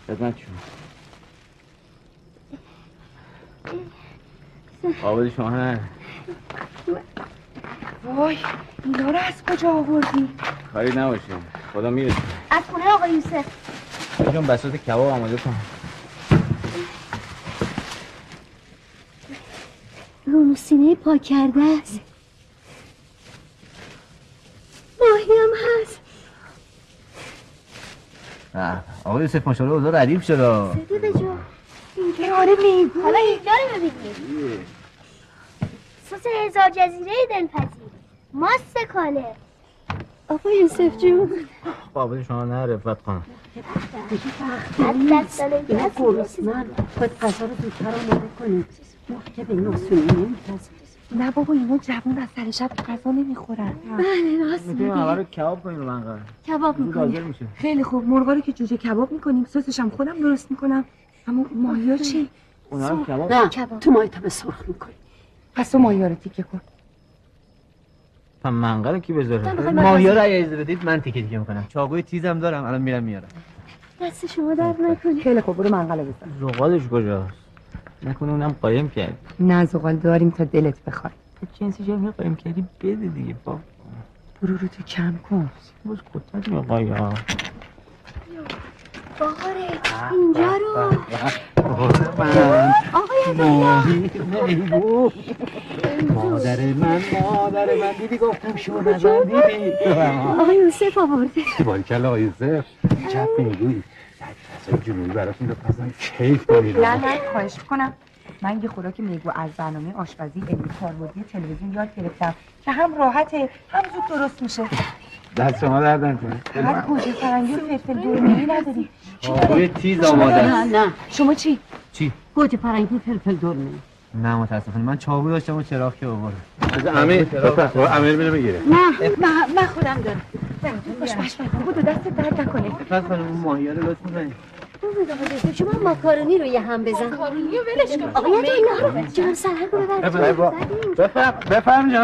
خدمت شما. آبادی شما نه. وای اینا رو از کجا آوردی؟ کاری نباشه خدا میرسه. از خونه آقا یوسف. جون بساط کباب آماده کن. رو سینه پاک کرده است. ماهی هم هست. آقا یوسف ماشاءالله اوضاع ردیف شده. سدی به جا. آره میگو. حالا اینجا رو ببینید. سس 1000 جزیره دلپذیر. ماست کاله. آقا یوسف جون. آبادی شما نه رفت کنم. اینا گرسنه‌ان. باید غذا رو زودتر آماده کنیم. موقع که به این اصولی نمی‌پذیره. نه بابا اینا جوون از سر شب غذا نمیخورن. بله راست میگی. میتونیم اول رو کباب کنیم رو منقل. کباب میکنیم. خیلی خوب مرغا رو که جوجه کباب میکنیم سسش هم خودم درست میکنم. اما ماهیا چی؟ اونا رو کباب. نه تو مایتابه سرخ میکنیم. پس تو ماهیا رو تیکه کن. پس منقل کی بذاره؟ ماهیا رو اگه اجازه بدید من تیکه تیکه میکنم. چاقوی تیزم دارم الان میرم میارم. دست شما درد نکنه. خیلی خوب برو منقل بزن. زغالش کجاست؟ نکنه اونم قایم کرد. نه زغال داریم تا دلت بخواد. جنسی جمعی قایم کردی بده دیگه بابا. برو رو تو کم کن. باز کتت میقایا. باهاره اینجا رو. آقای ماهی میگو مادر من دیدی گفتم شو نزن دیدی. آقای یوسف آورده. باریکلا آقای یوسف. چپ میگوی اصلا جنوبی براتون رو پسن کیف کنید. نه خواهش میکنم. من یه خوراک میگو از برنامه آشپزی علمی کاربردی تلویزیون یاد گرفتم که هم راحته هم زود درست میشه. دست شما درد نکنه. فقط گوجه فرنگی و فلفل دورمه‌ای نداری. چاقوی تیز آماده. نه شما چی؟ چی؟ گوجه فرنگی فلفل دورمه. نه متاسفانه من چاقو داشتم و چراغ که آوردم. امیر میره بگیره. نه من خودم دارم. باش بود دست درد نکنه. فقط خانم ماهی‌ها رو لطف کنید. شما ماکارونی رو یه هم بزن. ماکارونی رو ولش کن. آقای عطیه جان سرهنگ رو ببر. بفرم جناب.